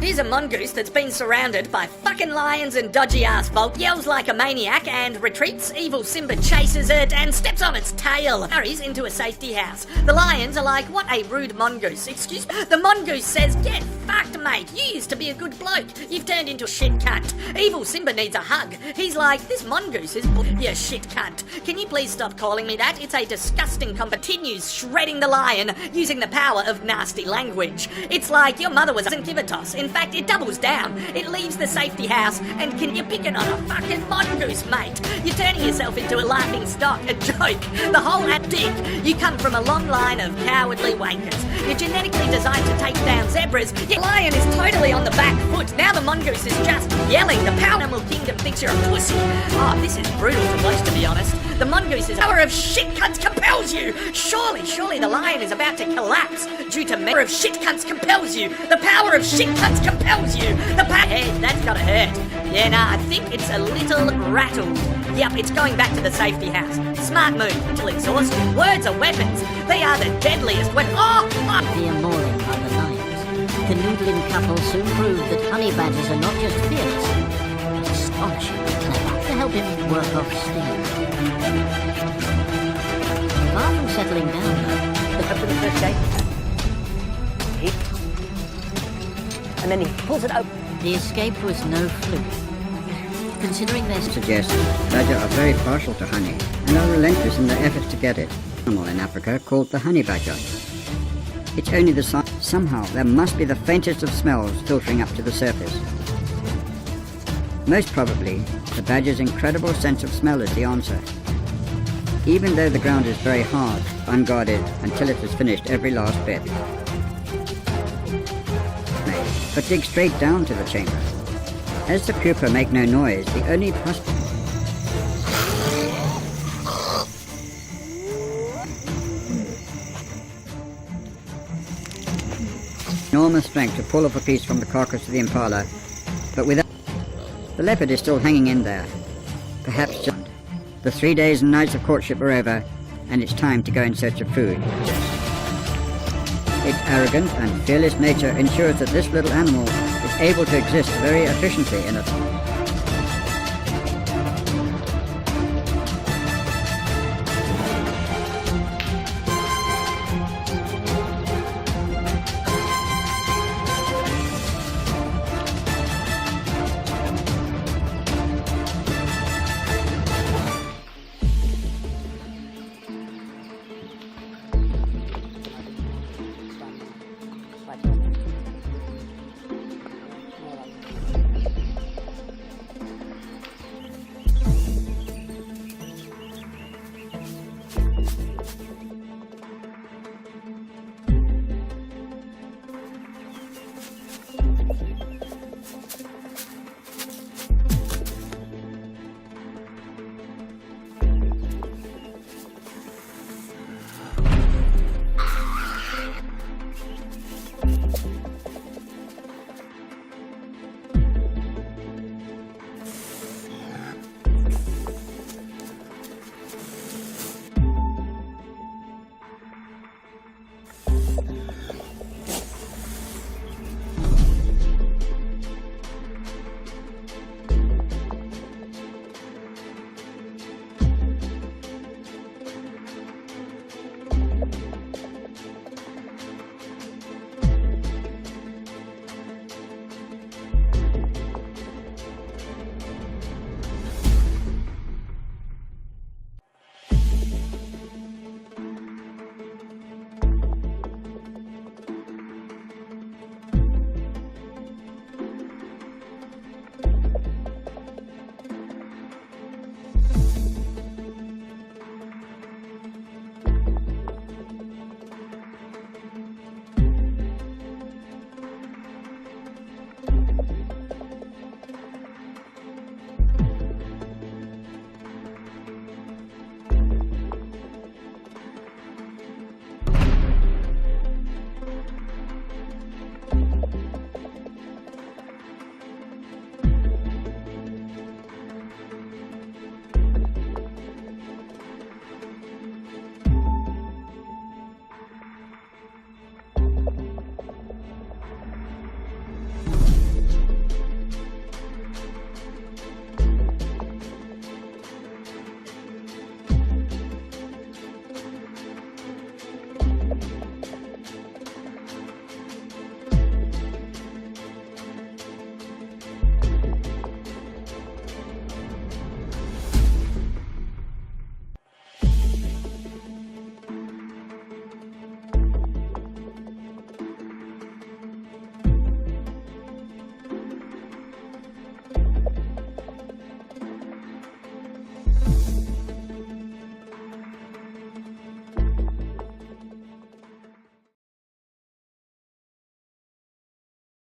Here's a mongoose that's been surrounded by fucking lions and dodgy-ass folk, yells like a maniac and retreats. Evil Simba chases it and steps on its tail, hurries into a safety house. The lions are like, what a rude mongoose. Excuse me? The mongoose says, get fucked, mate. You used to be a good bloke. You've turned into a shit cunt. Evil Simba needs a hug. He's like, this mongoose is you shit cunt. Can you please stop calling me that? It's a disgusting continues shredding the lion using the power of nasty language. It's like your mother doesn't give a toss. In fact, it doubles down. It leaves the safety house and you're picking on a fucking mongoose, mate. You're turning yourself into a laughing stock, a joke. The whole dick. You come from a long line of cowardly wankers. You're genetically designed to take down zebras. Your lion is totally on the back foot. Now the mongoose is just yelling. The power animal kingdom thinks you're a pussy. Oh, this is brutal to watch, to be honest. The mongoose is power of shit cunts compels you. Surely the lion is about to collapse due to power of shit cunts compels you. The power of shit cunts compels you. The head, that's gotta hurt. Yeah, nah, I think it's a little rattled. Yep, it's going back to the safety house. Smart move, mental exhaustion. Words are weapons. They are the deadliest weapons. Dear mauling by the lions. The noodling couple soon proved that honey badgers are not just fearless, but astonishingly clever to help him work off steam. settling down, though. Open the first gate. And then he pulls it open. The escape was no fluke. Considering their Suggests badger are very partial to honey and are relentless in their efforts to get it. Animal in Africa called the honey badger. It's only the sign. Somehow there must be the faintest of smells filtering up to the surface. Most probably, the badger's incredible sense of smell is the answer. Even though the ground is very hard, unguarded, until it has finished every last bit. But dig straight down to the chamber. As the pupa make no noise, the only enormous strength to pull off a piece from the carcass of the impala, but without... The leopard is still hanging in there. Perhaps just... The 3 days and nights of courtship are over, and it's time to go in search of food. Its arrogant and fearless nature ensures that this little animal is able to exist very efficiently in a